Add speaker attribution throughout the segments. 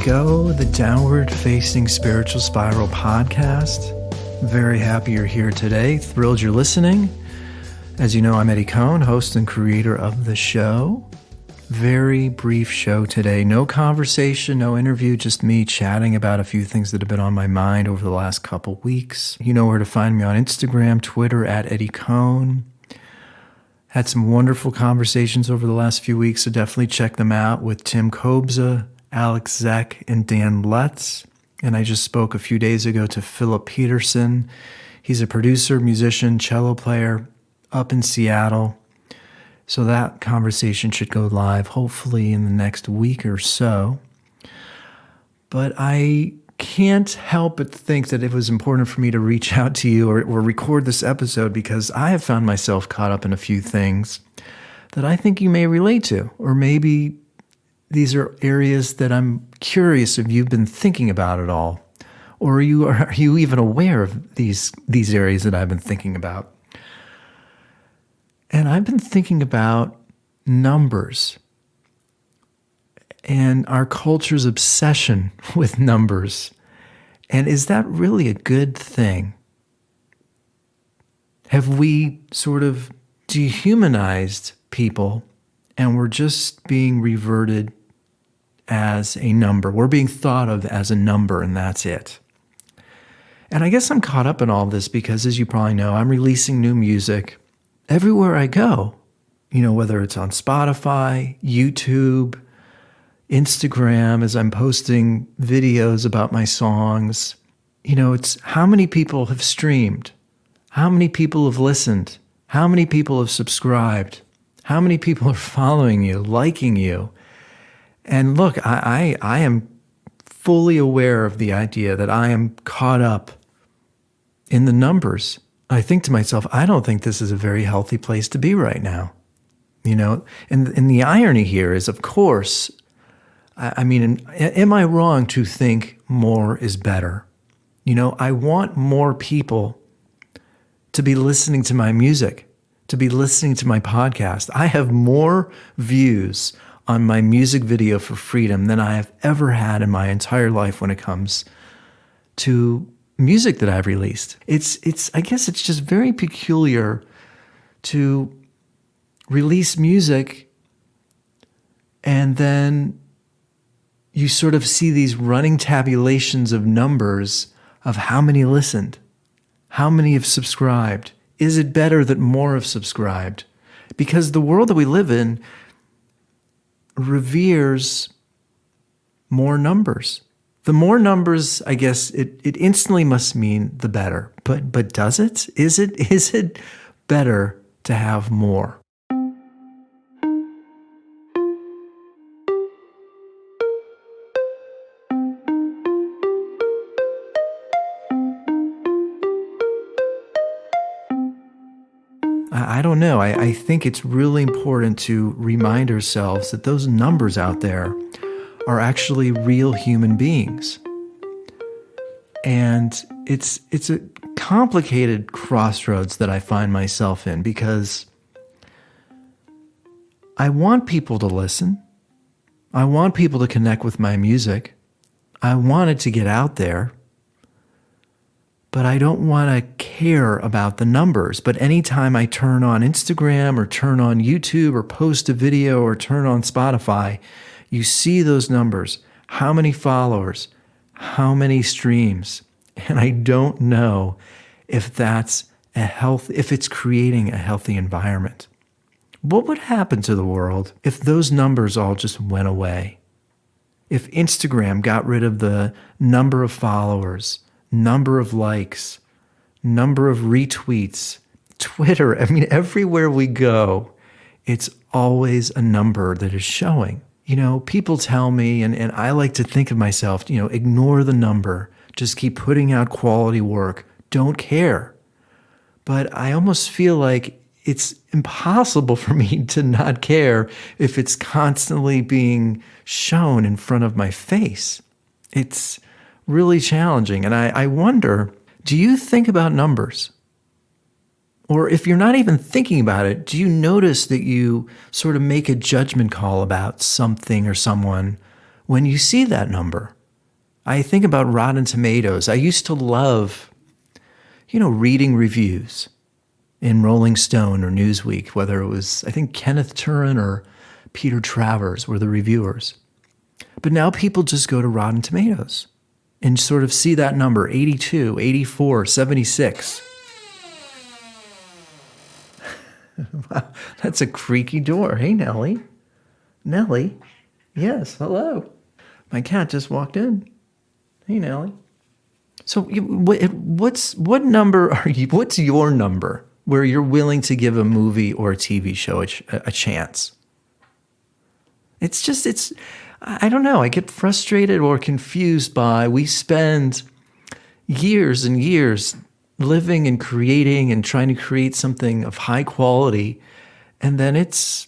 Speaker 1: go, the Downward Facing Spiritual Spiral podcast. Very happy you're here today. Thrilled you're listening. As you know, I'm Eddie Cohn, host and creator of the show. Very brief show today. No conversation, no interview, just me chatting about a few things that have been on my mind over the last couple weeks. You know where to find me on Instagram, Twitter, at Eddie Cohn. Had some wonderful conversations over the last few weeks, so definitely check them out with Tim Kobza, Alex Zeck, and Dan Lutz. And I just spoke a few days ago to Philip Peterson. He's a producer, musician, cello player up in Seattle. So that conversation should go live hopefully in the next week or so. But I can't help but think that it was important for me to reach out to you or record this episode because I have found myself caught up in a few things that I think you may relate to, or maybe these are areas that I'm curious if you've been thinking about at all, or are you even aware of these areas that I've been thinking about? And I've been thinking about numbers and our culture's obsession with numbers. And is that really a good thing? Have we sort of dehumanized people and we're just being reverted as a number? We're being thought of as a number, and that's it. And I guess I'm caught up in all this because, as you probably know, I'm releasing new music everywhere I go. You know, whether it's on Spotify, YouTube, Instagram, as I'm posting videos about my songs. You know, it's how many people have streamed, how many people have listened, how many people have subscribed, how many people are following you, liking you. And look, I am fully aware of the idea that I am caught up in the numbers. I think to myself, I don't think this is a very healthy place to be right now. You know, and the irony here is, of course, I mean, am I wrong to think more is better? You know, I want more people to be listening to my music, to be listening to my podcast. I have more views on my music video for Freedom than I have ever had in my entire life when it comes to music that I've released. I guess it's just very peculiar to release music and then you sort of see these running tabulations of numbers of how many listened, how many have subscribed. Is it better that more have subscribed? Because the world that we live in reveres more numbers. The more numbers, I guess, it instantly must mean the better. But does it? Is it better to have more? I don't know. I think it's really important to remind ourselves that those numbers out there are actually real human beings. And it's a complicated crossroads that I find myself in because I want people to listen. I want people to connect with my music. I want it to get out there. But I don't want to care about the numbers. But anytime I turn on Instagram or turn on YouTube or post a video or turn on Spotify, you see those numbers. How many followers? How many streams? And I don't know if if it's creating a healthy environment. What would happen to the world if those numbers all just went away? If Instagram got rid of the number of followers, number of likes, number of retweets, Twitter, I mean, everywhere we go, it's always a number that is showing. You know, people tell me, and I like to think of myself, you know, ignore the number, just keep putting out quality work, don't care. But I almost feel like it's impossible for me to not care if it's constantly being shown in front of my face. It's really challenging. And I wonder, do you think about numbers? Or if you're not even thinking about it, do you notice that you sort of make a judgment call about something or someone when you see that number. I think about Rotten Tomatoes. I used to love, reading reviews in Rolling Stone or Newsweek, whether it was, I think, Kenneth Turin or Peter Travers were the reviewers. But now people just go to Rotten Tomatoes and sort of see that number, 82, 84, 76. Wow, that's a creaky door. Hey, Nellie. Nellie? Yes, hello. My cat just walked in. Hey, Nellie. So what number are you? What's your number where you're willing to give a movie or a TV show a chance? I don't know. I get frustrated or confused by we spend years and years living and creating and trying to create something of high quality, and then it's,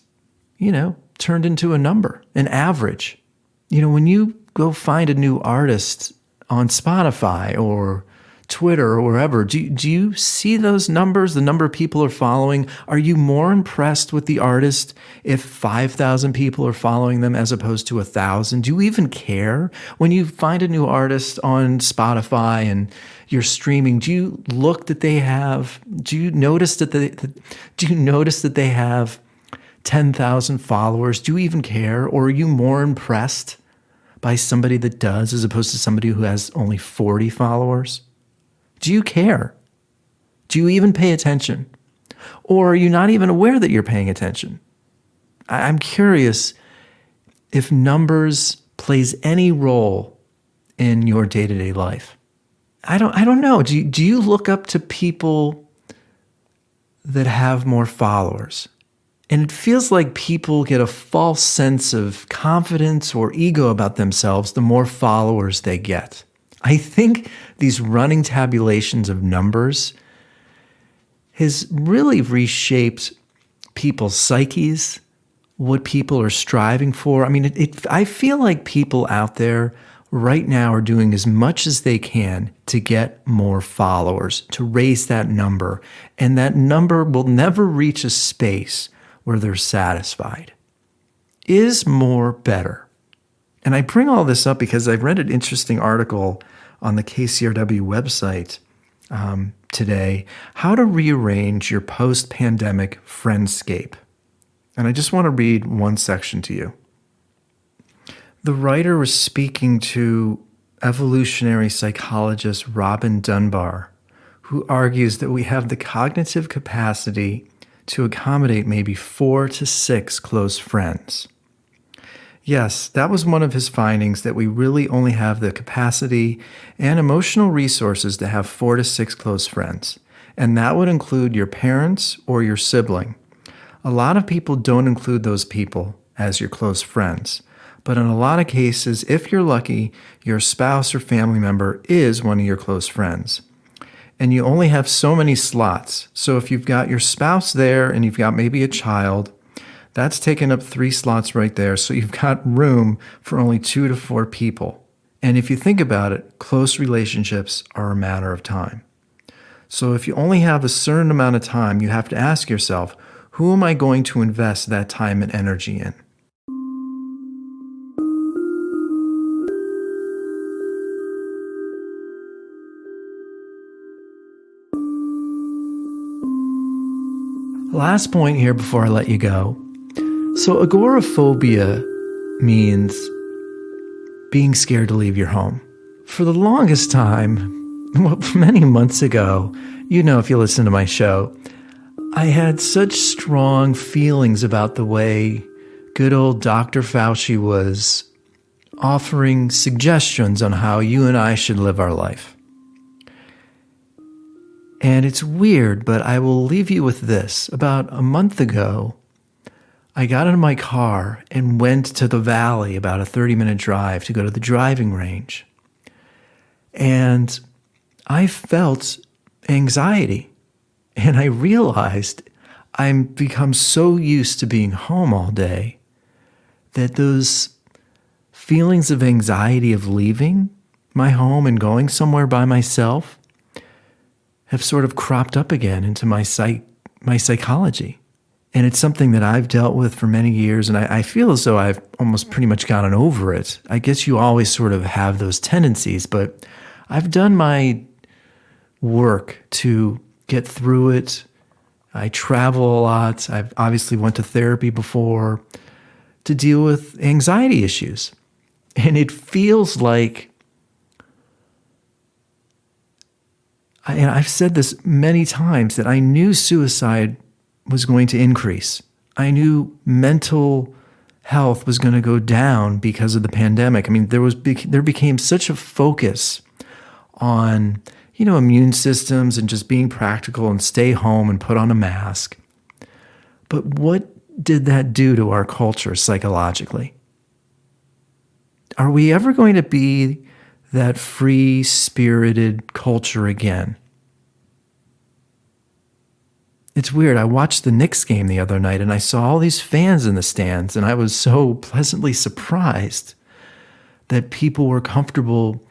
Speaker 1: turned into a number, an average. When you go find a new artist on Spotify or Twitter or wherever, do you see those numbers, the number of people are following? Are you more impressed with the artist if 5,000 people are following them as opposed to 1,000? Do you even care? When you find a new artist on Spotify and you're streaming, do you look that they have, do you notice that they have 10,000 followers? Do you even care? Or are you more impressed by somebody that does as opposed to somebody who has only 40 followers? Do you care? Do you even pay attention? Or are you not even aware that you're paying attention? I'm curious if numbers plays any role in your day-to-day life. I don't know. Do you look up to people that have more followers? And it feels like people get a false sense of confidence or ego about themselves the more followers they get. I think these running tabulations of numbers has really reshaped people's psyches, what people are striving for. I mean, I feel like people out there right now are doing as much as they can to get more followers, to raise that number. And that number will never reach a space where they're satisfied. Is more better? And I bring all this up because I've read an interesting article on the KCRW website today, how to rearrange your post-pandemic friendscape. And I just want to read one section to you. The writer was speaking to evolutionary psychologist Robin Dunbar, who argues that we have the cognitive capacity to accommodate maybe 4 to 6 close friends. Yes, that was one of his findings, that we really only have the capacity and emotional resources to have 4 to 6 close friends. And that would include your parents or your sibling. A lot of people don't include those people as your close friends. But in a lot of cases, if you're lucky, your spouse or family member is one of your close friends. And you only have so many slots. So if you've got your spouse there and you've got maybe a child, that's taken up 3 slots right there. So you've got room for only 2 to 4 people. And if you think about it, close relationships are a matter of time. So if you only have a certain amount of time, you have to ask yourself, who am I going to invest that time and energy in? Last point here before I let you go. So agoraphobia means being scared to leave your home. For the longest time, many months ago, if you listen to my show, I had such strong feelings about the way good old Dr. Fauci was offering suggestions on how you and I should live our life. And it's weird, but I will leave you with this. About a month ago, I got in my car and went to the valley, about a 30-minute drive, to go to the driving range. And I felt anxiety. And I realized I'm become so used to being home all day that those feelings of anxiety of leaving my home and going somewhere by myself have sort of cropped up again into my psychology. And it's something that I've dealt with for many years, and I feel as though I've almost pretty much gotten over it. I guess you always sort of have those tendencies, but I've done my work to get through it. I travel a lot. I've obviously went to therapy before to deal with anxiety issues. And it feels like, and I've said this many times, that I knew suicide was going to increase. I knew mental health was going to go down because of the pandemic. I mean, there became such a focus on, immune systems and just being practical and stay home and put on a mask. But what did that do to our culture psychologically? Are we ever going to be that free-spirited culture again? It's weird. I watched the Knicks game the other night and I saw all these fans in the stands, and I was so pleasantly surprised that people were comfortable,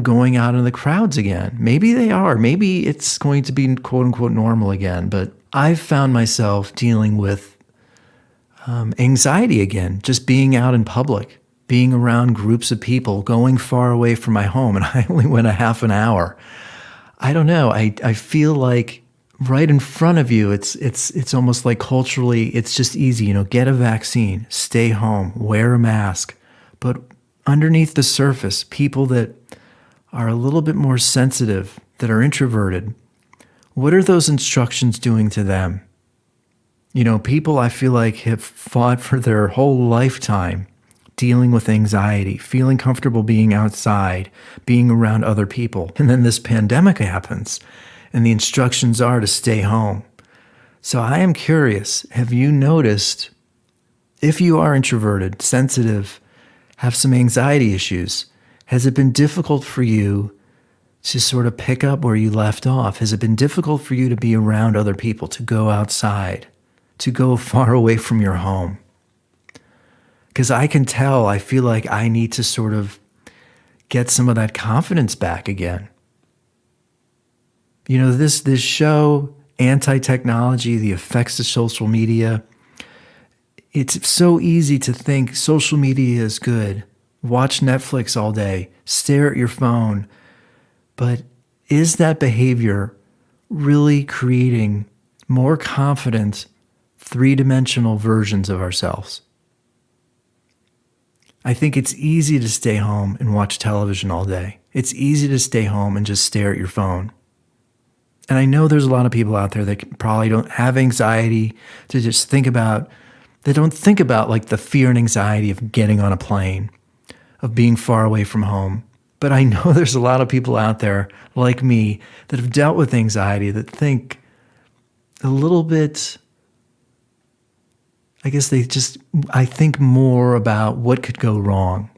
Speaker 1: going out in the crowds again. Maybe they are. Maybe it's going to be quote unquote normal again. But I've found myself dealing with anxiety again, just being out in public, being around groups of people, going far away from my home. And I only went a half an hour. I don't know. I feel like right in front of you, it's almost like culturally, it's just easy, get a vaccine, stay home, wear a mask. But underneath the surface, people that are a little bit more sensitive, that are introverted, what are those instructions doing to them? People I feel like have fought for their whole lifetime dealing with anxiety, feeling comfortable being outside, being around other people. And then this pandemic happens, and the instructions are to stay home. So I am curious, have you noticed, if you are introverted, sensitive, have some anxiety issues, has it been difficult for you to sort of pick up where you left off? Has it been difficult for you to be around other people, to go outside, to go far away from your home? Because I can tell, I feel like I need to sort of get some of that confidence back again. This show, Anti-Technology, the effects of social media, it's so easy to think social media is good. Watch Netflix all day, stare at your phone. But is that behavior really creating more confident, three-dimensional versions of ourselves? I think it's easy to stay home and watch television all day. It's easy to stay home and just stare at your phone. And I know there's a lot of people out there that probably don't have anxiety to just think about, they don't think about like the fear and anxiety of getting on a plane, of being far away from home. But I know there's a lot of people out there like me that have dealt with anxiety that think a little bit, I think more about what could go wrong.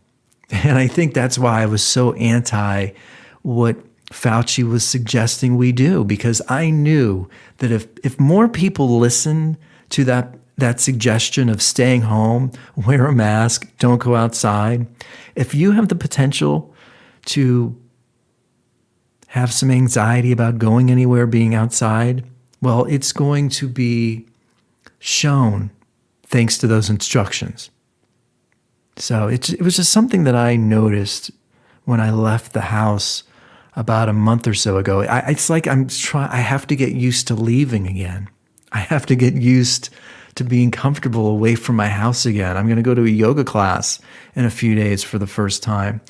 Speaker 1: And I think that's why I was so anti what Fauci was suggesting we do, because I knew that if more people listen to that suggestion of staying home, wear a mask, don't go outside, if you have the potential to have some anxiety about going anywhere, being outside, well, it's going to be shown thanks to those instructions. So it was just something that I noticed when I left the house about a month or so ago. It's like I have to get used to leaving again. I have to get used to being comfortable away from my house again. I'm going to go to a yoga class in a few days for the first time.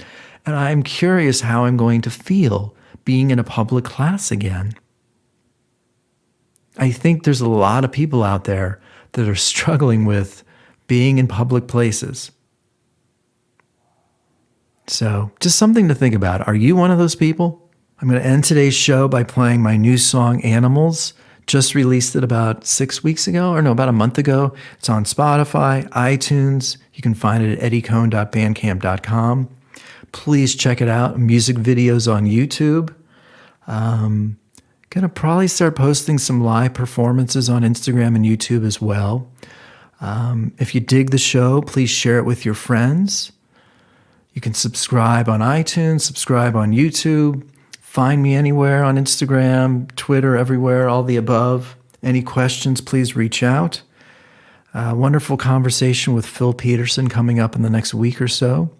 Speaker 1: And I'm curious how I'm going to feel being in a public class again. I think there's a lot of people out there that are struggling with being in public places. So just something to think about. Are you one of those people? I'm going to end today's show by playing my new song, Animals. Just released it about about a month ago. It's on Spotify, iTunes. You can find it at eddiecohn.bandcamp.com. Please check it out. Music videos on YouTube. Going to probably start posting some live performances on Instagram and YouTube as well. If you dig the show, please share it with your friends. You can subscribe on iTunes, subscribe on YouTube. Find me anywhere on Instagram, Twitter, everywhere, all the above. Any questions, please reach out. A wonderful conversation with Phil Peterson coming up in the next week or so.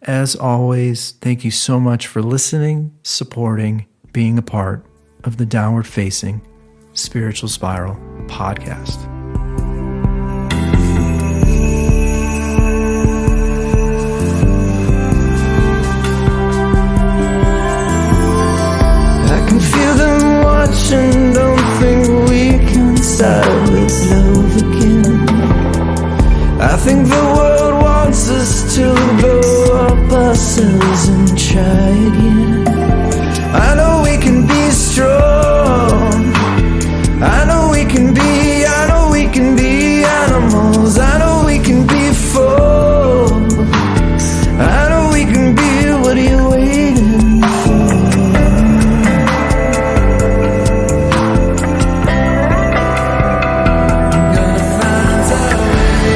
Speaker 1: As always, thank you so much for listening, supporting, being a part of the Downward Facing Spiritual Spiral podcast. I can feel them watching, don't think we can start with love again. I think the world wants us to blow up ourselves and try again. I know we can be strong. I know we can be animals. I know we can be full. I know we can be, what are you waiting for? I'm gonna find out.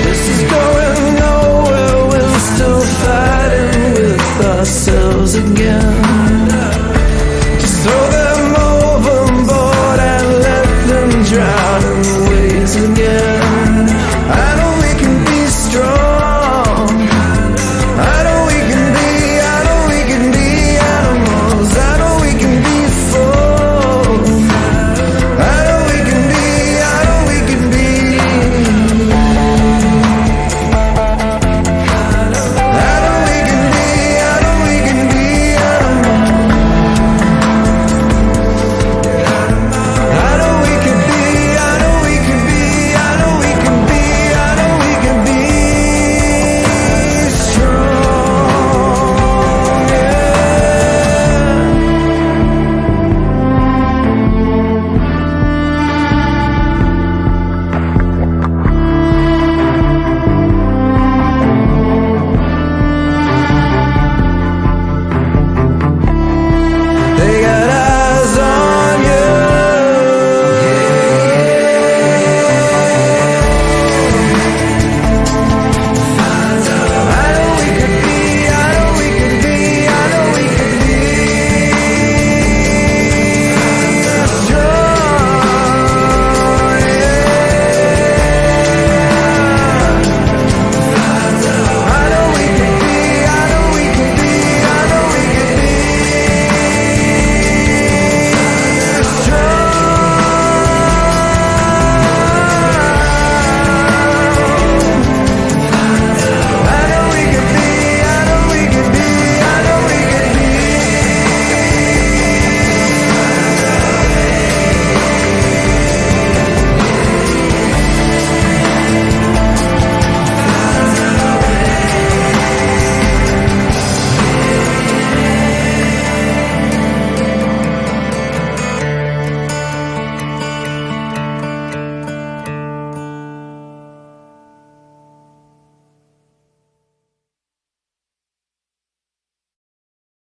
Speaker 1: This is going nowhere. We're still fighting with ourselves again.